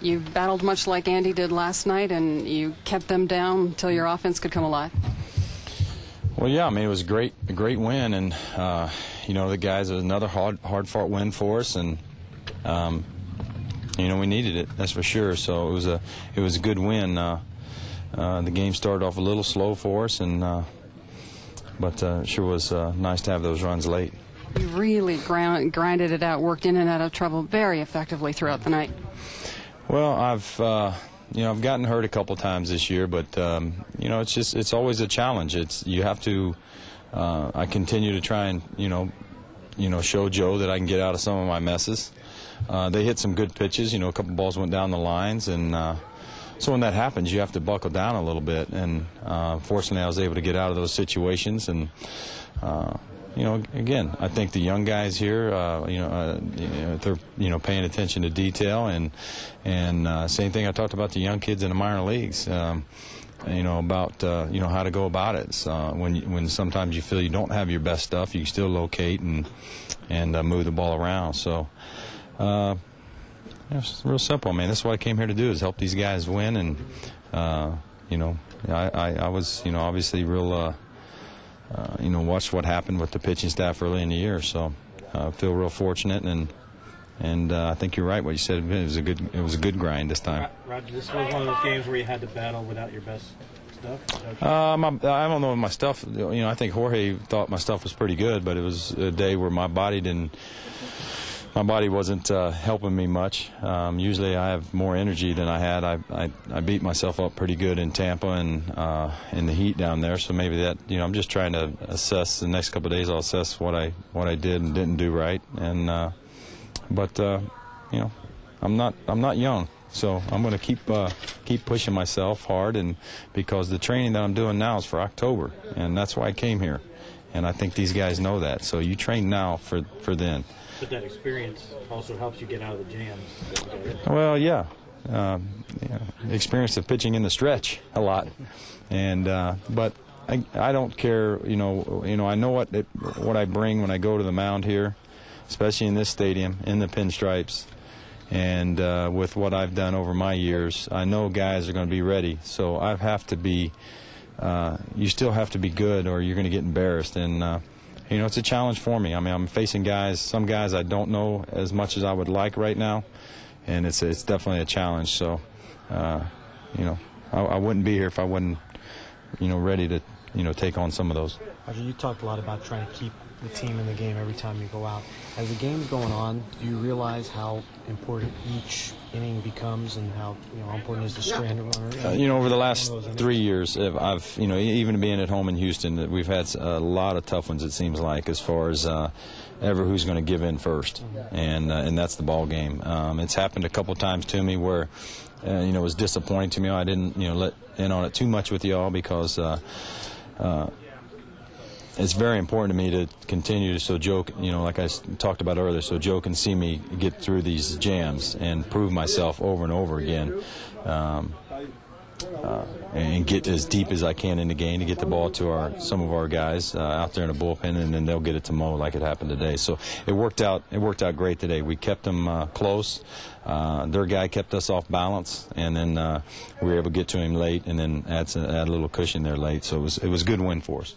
You battled much like Andy did last night, and you kept them down until your offense could come alive. Well, yeah, I mean, it was a great win, and you know, the guys, it was another hard-fought win for us, and you know, we needed it, that's for sure. So it was a good win. The game started off a little slow for us, and but it sure was nice to have those runs late. You really grinded it out, worked in and out of trouble very effectively throughout the night. Well, I've gotten hurt a couple times this year, but you know, it's always a challenge. You have to. I continue to try and show Joe that I can get out of some of my messes. They hit some good pitches. You know, a couple balls went down the lines, and so when that happens, you have to buckle down a little bit. And fortunately, I was able to get out of those situations. And you know, again, I think the young guys here, they're paying attention to detail, and same thing I talked about the young kids in the minor leagues. About how to go about it. So when sometimes you feel you don't have your best stuff, you can still locate and move the ball around. So it's real simple. I mean, that's what I came here to do, is help these guys win. And I was obviously real watched what happened with the pitching staff early in the year. So I feel real fortunate, and I think you're right what you said. It was a good grind this time. Roger, this was one of those games where you had to battle without your best stuff? I don't know my stuff. I think Jorge thought my stuff was pretty good, but it was a day where my body wasn't helping me much. Usually I have more energy than I had. I beat myself up pretty good in Tampa and in the heat down there. So maybe that, I'm just trying to assess. The next couple of days I'll assess what I did and didn't do right. And I'm not young, so I'm going to keep pushing myself hard, and because the training that I'm doing now is for October, and that's why I came here. And I think these guys know that. So you train now for then. But that experience also helps you get out of the jams. Well, yeah. Experience of pitching in the stretch a lot, and but I don't care. I know what I bring when I go to the mound here, especially in this stadium, in the pinstripes, and with what I've done over my years. I know guys are going to be ready, so I have to be. You still have to be good, or you're going to get embarrassed, and. It's a challenge for me. I mean, I'm facing some guys I don't know as much as I would like right now, and it's definitely a challenge. So, I wouldn't be here if I wasn't, ready to, take on some of those. Roger, you talked a lot about trying to keep the team in the game every time you go out. As the game's going on, do you realize how important each inning becomes, and how important is the strand runner? Over the last 3 years, I've even being at home in Houston, we've had a lot of tough ones. It seems like, as far as ever who's going to give in first, and that's the ball game. It's happened a couple times to me where it was disappointing to me. I didn't let in on it too much with y'all, because. It's very important to me to continue, so Joe, like I talked about earlier, so Joe can see me get through these jams and prove myself over and over again, and get as deep as I can in the game to get the ball to some of our guys out there in the bullpen, and then they'll get it to Mo like it happened today. So it worked out great today. We kept them close. Their guy kept us off balance, and then we were able to get to him late, and then add a little cushion there late. So it was a good win for us.